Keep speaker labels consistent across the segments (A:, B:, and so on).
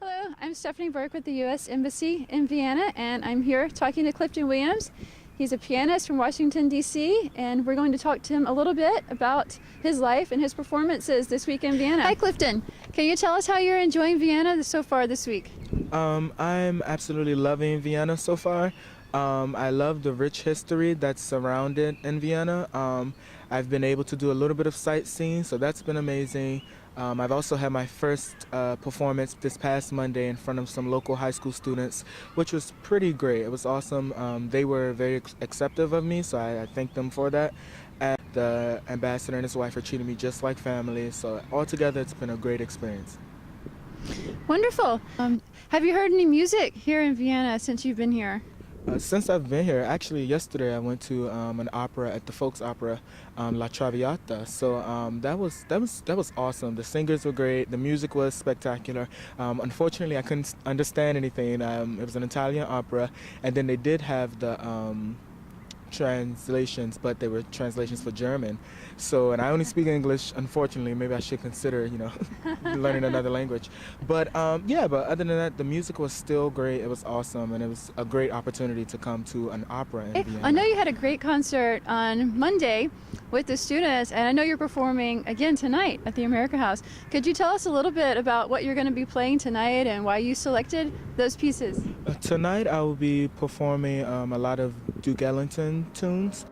A: Hello, I'm Stephanie Burk with the U.S. Embassy in Vienna, and I'm here talking to Clifton Williams. He's a pianist from Washington, D.C, and we're going to talk to him a little bit about his life and his performances this week in Vienna. Hi, Clifton. Can you tell us how you're enjoying Vienna so far this week?
B: I'm absolutely loving Vienna so far. I love the rich history that's surrounded in Vienna. I've been able to do a little bit of sightseeing, so that's been amazing. I've also had my first performance this past Monday in front of some local high school students, which was pretty great. It was awesome. They were very accepting of me, so I thank them for that. And the ambassador and his wife are treating me just like family, so altogether it's been a great experience.
A: Wonderful. Have you heard any music here in Vienna since you've been here?
B: Since I've been here, actually yesterday I went to an opera at the Folks Opera, La Traviata. So that was awesome. The singers were great. The music was spectacular. Unfortunately, I couldn't understand anything. It was an Italian opera, and then they did have the translations, but they were translations for German. So, and I only speak English, unfortunately. Maybe I should consider, learning another language. But yeah, but other than that, the music was still great. It was awesome, and it was a great opportunity to come to an opera in Vienna.
A: I know you had a great concert on Monday with the students, and I know you're performing again tonight at the Amerika Haus. Could you tell us a little bit about what you're going to be playing tonight and why you selected those pieces?
B: Tonight I will be performing a lot of Duke Ellington tunes.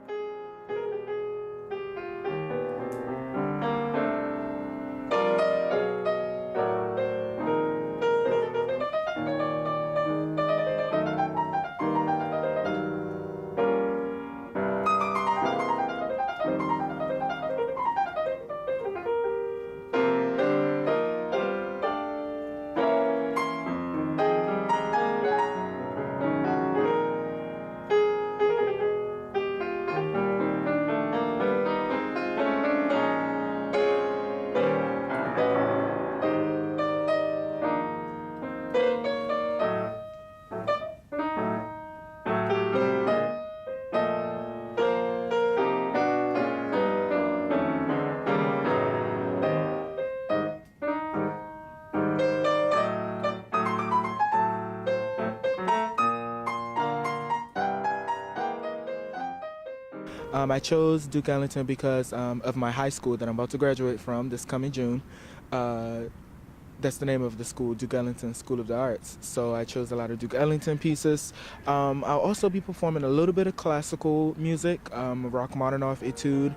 B: I chose Duke Ellington because of my high school that I'm about to graduate from this coming June. That's the name of the school, Duke Ellington School of the Arts. So I chose a lot of Duke Ellington pieces. I'll also be performing a little bit of classical music, Rachmaninoff Etude.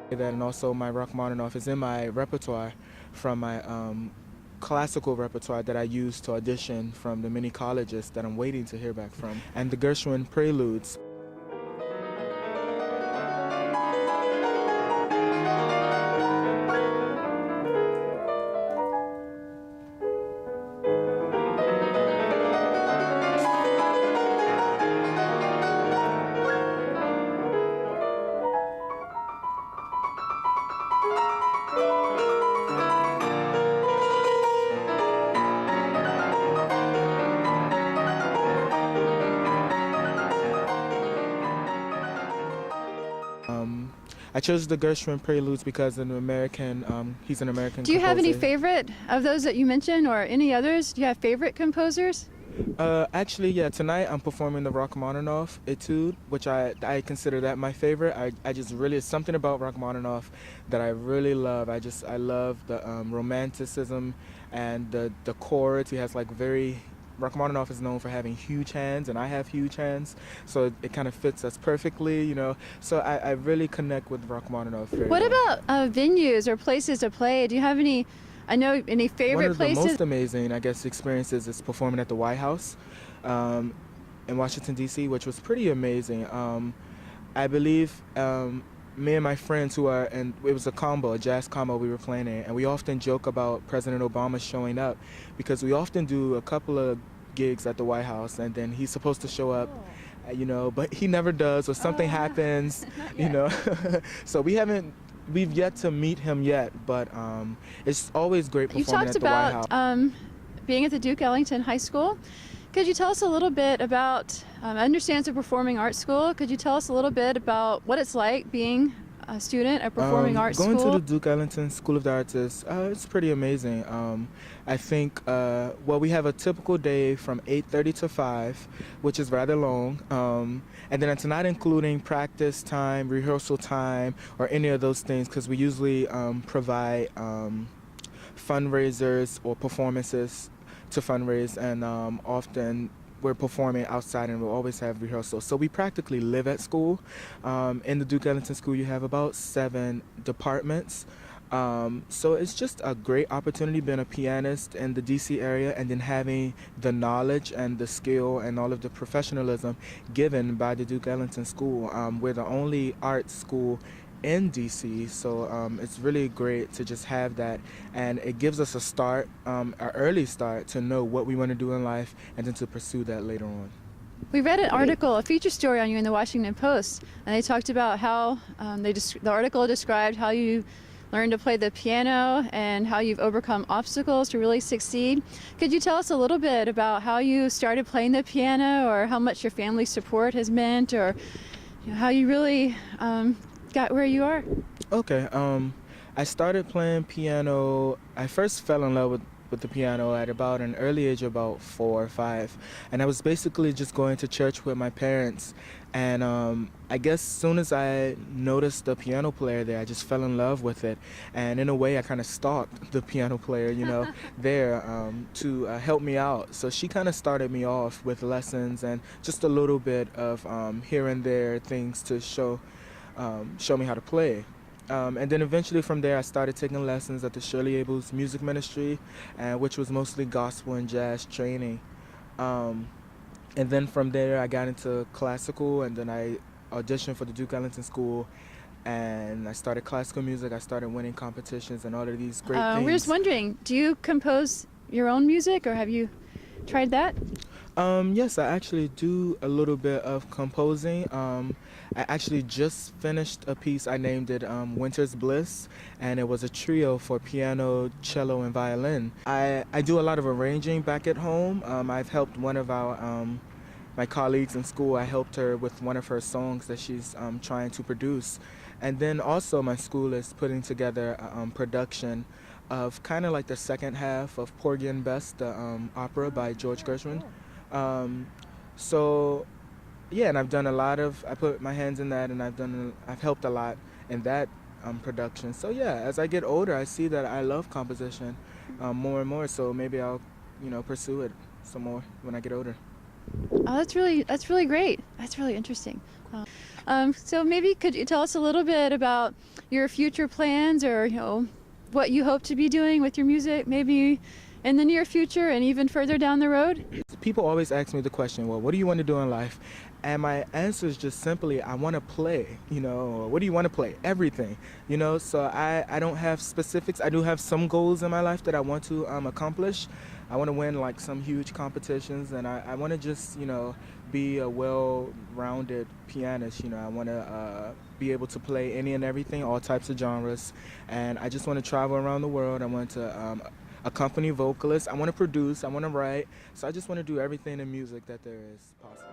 B: That, and also my Rachmaninoff is in my repertoire from my classical repertoire that I use to audition from the many colleges that I'm waiting to hear back from, and the Gershwin Preludes. I chose the Gershwin Preludes because he's an American composer.
A: Do you have any favorite of those that you mentioned, or any others? Do you have favorite composers?
B: Actually, yeah, tonight I'm performing the Rachmaninoff Etude, which I consider that my favorite. I just really, it's something about Rachmaninoff that I really love. I love the romanticism and the chords. He has like Rachmaninoff is known for having huge hands, and I have huge hands, so it kind of fits us perfectly, So I really connect with Rachmaninoff very
A: What
B: well.
A: about venues or places to play? Do you have any I know any favorite places?
B: One of the most amazing, I guess, experiences is performing at the White House in Washington, D.C., which was pretty amazing. I believe me and my friends who are, and it was a combo, a jazz combo we were playing in, and we often joke about President Obama showing up because we often do a couple of gigs at the White House, and then he's supposed to show up, but he never does, or something happens, So we've yet to meet him yet, but it's always great
A: You
B: performing
A: talked
B: at the White House.
A: about being at the Duke Ellington High School. Could you tell us a little bit about, I understand it's a performing arts school. Could you tell us a little bit about what it's like being a student at performing arts school?
B: Going to the Duke Ellington School of the Arts is it's pretty amazing. I think we have a typical day from 8:30 to 5, which is rather long, and then it's not including practice time, rehearsal time, or any of those things, because we usually provide fundraisers or performances to fundraise, and often we're performing outside, and we'll always have rehearsals. So we practically live at school. In the Duke Ellington School, you have about 7 departments. So it's just a great opportunity being a pianist in the D.C. area, and then having the knowledge and the skill and all of the professionalism given by the Duke Ellington School. We're the only art school in DC, so it's really great to just have that, and it gives us a start, an early start, to know what we want to do in life, and then to pursue that later on.
A: We read an article, a feature story on you in the Washington Post, and they talked about how the article described how you learned to play the piano and how you've overcome obstacles to really succeed. Could you tell us a little bit about how you started playing the piano, or how much your family support has meant, or how you really got where you are?
B: Okay, I started playing piano. I first fell in love with the piano at about an early age, about 4 or 5, and I was basically just going to church with my parents, and I guess as soon as I noticed the piano player there, I just fell in love with it, and in a way I kind of stalked the piano player, there to help me out. So she kind of started me off with lessons and just a little bit of here and there things to show me how to play. And then eventually from there I started taking lessons at the Shirley Abel's music ministry, which was mostly gospel and jazz training. And then from there I got into classical, and then I auditioned for the Duke Ellington School, and I started classical music. I started winning competitions and all of these great things.
A: We're just wondering, do you compose your own music, or have you tried that?
B: Yes, I actually do a little bit of composing. I actually just finished a piece. I named it Winter's Bliss, and it was a trio for piano, cello, and violin. I do a lot of arranging back at home. I've helped one of my colleagues in school. I helped her with one of her songs that she's trying to produce. And then also my school is putting together a production of kind of like the second half of Porgy and Bess, the opera by George Gershwin. So yeah, and I've done I put my hands in that, and I've helped a lot in that production. So yeah, as I get older, I see that I love composition more and more, so maybe I'll pursue it some more when I get older.
A: Oh, that's really great. That's really interesting. So maybe could you tell us a little bit about your future plans, or what you hope to be doing with your music, maybe in the near future and even further down the road?
B: People always ask me the question, well, what do you want to do in life? And my answer is just simply, I want to play, what do you want to play? Everything, so I don't have specifics. I do have some goals in my life that I want to accomplish. I want to win like some huge competitions, and I want to just, be a well-rounded pianist. I want to be able to play any and everything, all types of genres, and I just want to travel around the world. I want to accompany vocalists. I want to produce. I want to write. So I just want to do everything in music that there is possible.